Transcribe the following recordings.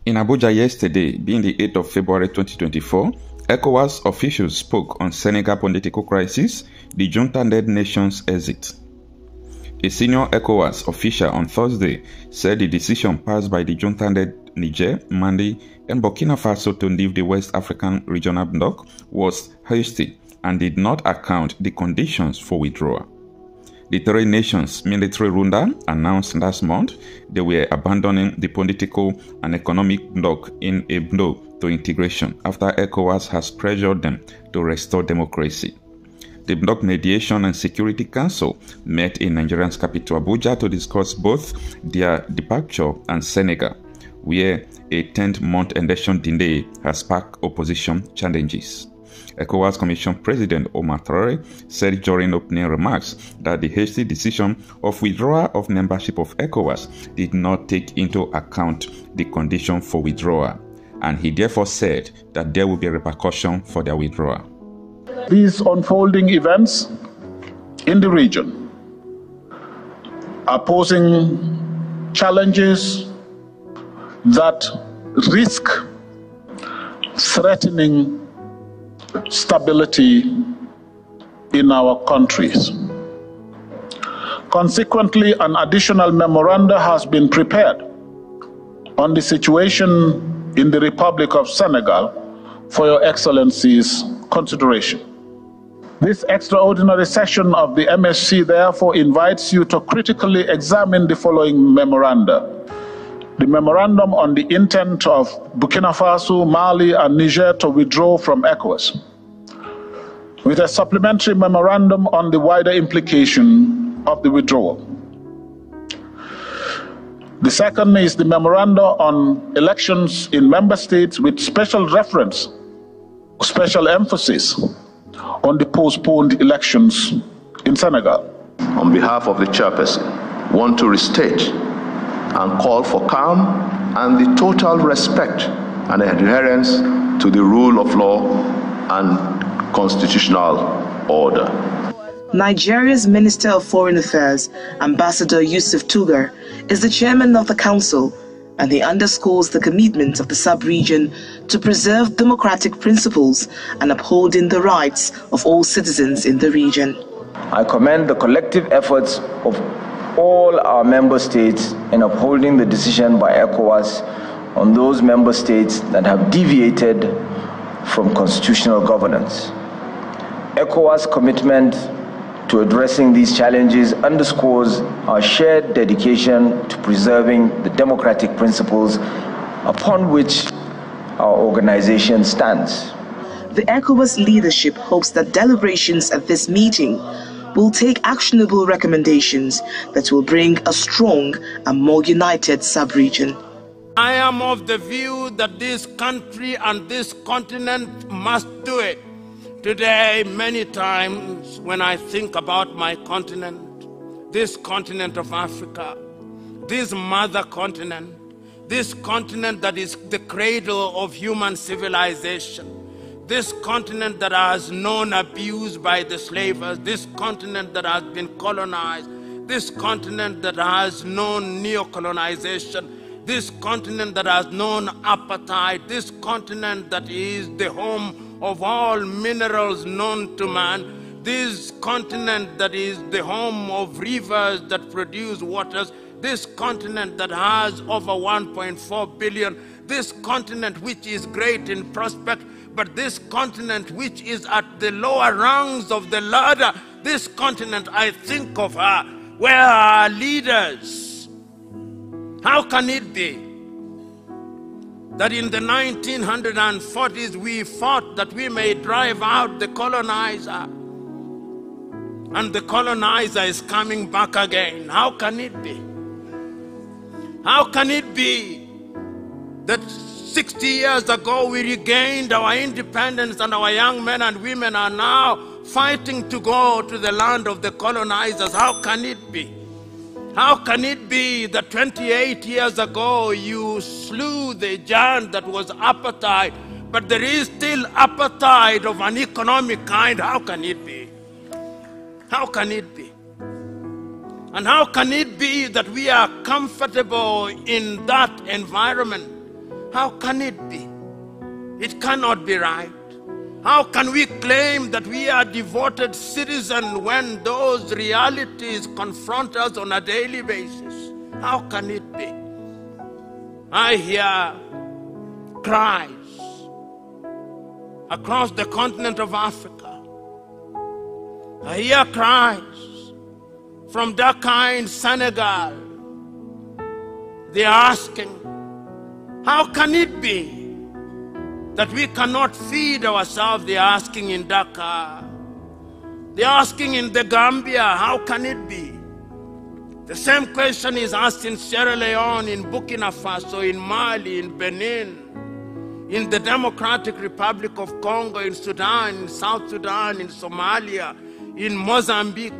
In Abuja yesterday, being the 8th of February 2024, ECOWAS officials spoke on Senegal political crisis, the junta-led nation's exit. A senior ECOWAS official on Thursday said the decision passed by the junta-led Niger, Mali, and Burkina Faso to leave the West African regional bloc was hasty and did not account the conditions for withdrawal. The three nations' military ruler announced last month they were abandoning the political and economic bloc in a blow to integration after ECOWAS has pressured them to restore democracy. The Bloc Mediation and Security Council met in Nigeria's capital Abuja to discuss both their departure and Senegal, where a 10th-month election delay has sparked opposition challenges. ECOWAS Commission President Omar said during opening remarks that the hasty decision of withdrawal of membership of ECOWAS did not take into account the condition for withdrawal, and he therefore said that there will be repercussion for their withdrawal. These unfolding events in the region are posing challenges that risk threatening stability in our countries. Consequently, an additional memoranda has been prepared on the situation in the Republic of Senegal for Your Excellency's consideration. This extraordinary session of the MSC therefore invites you to critically examine the following memoranda. The memorandum on the intent of Burkina Faso, Mali, and Niger to withdraw from ECOWAS, with a supplementary memorandum on the wider implication of the withdrawal. The second is the memorandum on elections in member states with special emphasis on the postponed elections in Senegal. On behalf of the chairperson, want to restate and call for calm and the total respect and adherence to the rule of law and constitutional order. Nigeria's Minister of Foreign Affairs, Ambassador Yusuf Tugar, is the chairman of the council, and he underscores the commitment of the sub-region to preserve democratic principles and upholding the rights of all citizens in the region. I commend the collective efforts of all our member states in upholding the decision by ECOWAS on those member states that have deviated from constitutional governance. ECOWAS' commitment to addressing these challenges underscores our shared dedication to preserving the democratic principles upon which our organization stands. The ECOWAS leadership hopes that deliberations at this meeting will take actionable recommendations that will bring a strong and more united sub-region. I am of the view that this country and this continent must do it. Today, many times when I think about my continent, this continent of Africa, this mother continent, this continent that is the cradle of human civilization, this continent that has known abuse by the slavers, this continent that has been colonized, this continent that has known neo-colonization, this continent that has known apartheid, this continent that is the home of all minerals known to man, this continent that is the home of rivers that produce waters, this continent that has over 1.4 billion, this continent which is great in prospect, but this continent which is at the lower rungs of the ladder, this continent, I think of her, where are our leaders? How can it be that in the 1940s we fought that we may drive out the colonizer, and the colonizer is coming back again? How can it be? How can it be that 60 years ago we regained our independence and our young men and women are now fighting to go to the land of the colonizers? How can it be? How can it be that 28 years ago you slew the giant that was apartheid, but there is still apartheid of an economic kind? How can it be? How can it be? And how can it be that we are comfortable in that environment? How can it be? It cannot be right. How can we claim that we are devoted citizens when those realities confront us on a daily basis? How can it be? I hear cries across the continent of Africa. I hear cries from Dakar in Senegal. They are asking, how can it be that we cannot feed ourselves? They are asking in Dakar. They are asking in the Gambia, how can it be? The same question is asked in Sierra Leone, in Burkina Faso, in Mali, in Benin, in the Democratic Republic of Congo, in Sudan, in South Sudan, in Somalia, in Mozambique,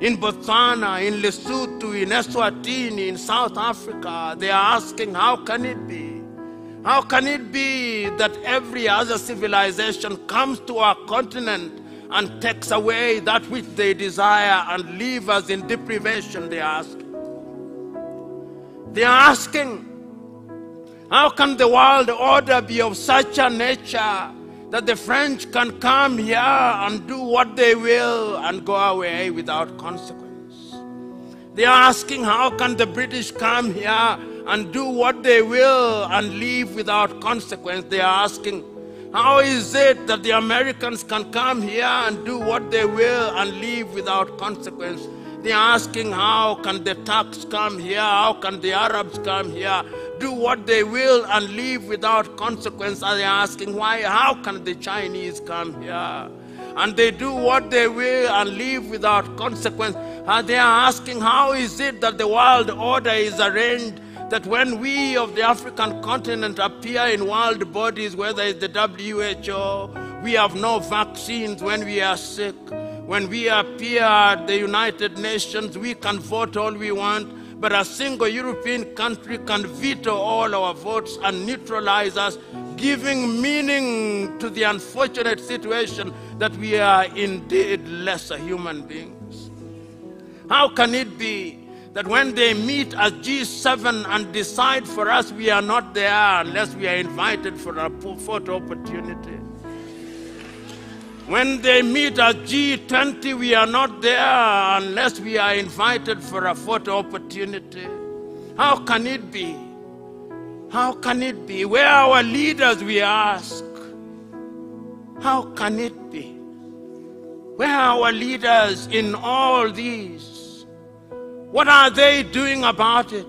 in Botswana, in Lesotho, in Eswatini, in South Africa. They are asking, how can it be? How can it be that every other civilization comes to our continent and takes away that which they desire and leave us in deprivation? They are asking. They are asking, how can the world order be of such a nature that the French can come here and do what they will and go away without consequence? They are asking, how can the British come here and do what they will and leave without consequence? They are asking, how is it that the Americans can come here and do what they will and leave without consequence? They are asking, how can the Turks come here? How can the Arabs come here, do what they will and leave without consequence? And they are asking, why? How can the Chinese come here and they do what they will and leave without consequence? And they are asking, how is it that the world order is arranged that when we of the African continent appear in world bodies, whether it's the WHO, we have no vaccines when we are sick. When we appear at the United Nations, we can vote all we want, but a single European country can veto all our votes and neutralize us, giving meaning to the unfortunate situation that we are indeed lesser human beings. How can it be that when they meet as G7 and decide for us, we are not there unless we are invited for a photo opportunity? When they meet as G20, we are not there unless we are invited for a photo opportunity. How can it be? How can it be? Where are our leaders, we ask? How can it be? Where are our leaders in all these? What are they doing about it?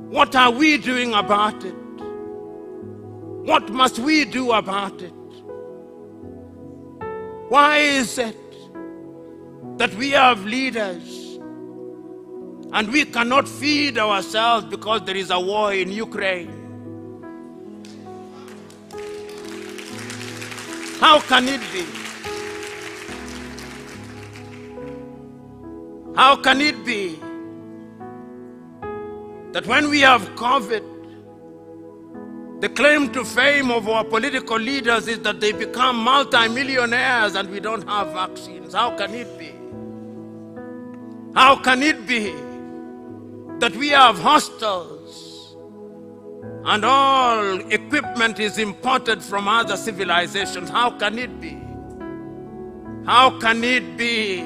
What are we doing about it? What must we do about it? Why is it that we have leaders and we cannot feed ourselves because there is a war in Ukraine? How can it be? How can it be that when we have COVID, the claim to fame of our political leaders is that they become multimillionaires and we don't have vaccines? How can it be? How can it be that we have hostels and all equipment is imported from other civilizations? How can it be? How can it be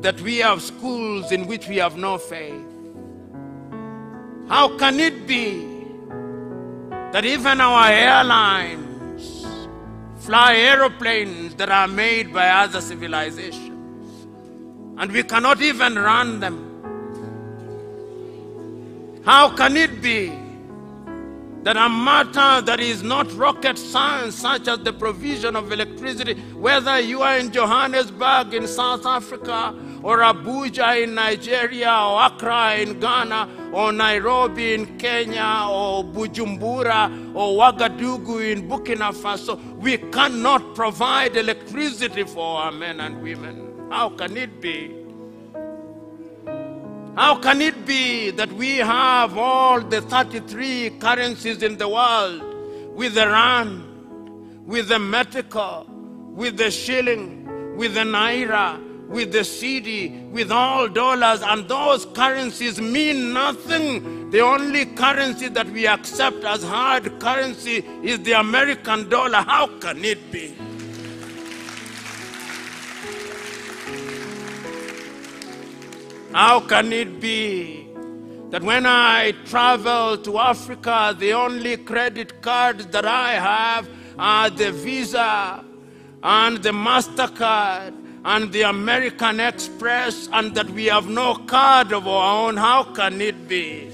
that we have schools in which we have no faith? How can it be that even our airlines fly aeroplanes that are made by other civilizations and we cannot even run them? How can it be that a matter that is not rocket science, such as the provision of electricity, whether you are in Johannesburg in South Africa, or Abuja in Nigeria, or Accra in Ghana, or Nairobi in Kenya, or Bujumbura, or Ouagadougou in Burkina Faso, we cannot provide electricity for our men and women? How can it be? How can it be that we have all the 33 currencies in the world, with the rand, with the metal, with the shilling, with the naira, with the cedi, with all dollars, and those currencies mean nothing. The only currency that we accept as hard currency is the American dollar. How can it be? How can it be that when I travel to Africa, the only credit cards that I have are the Visa and the MasterCard and the American Express, and that we have no card of our own? How can it be?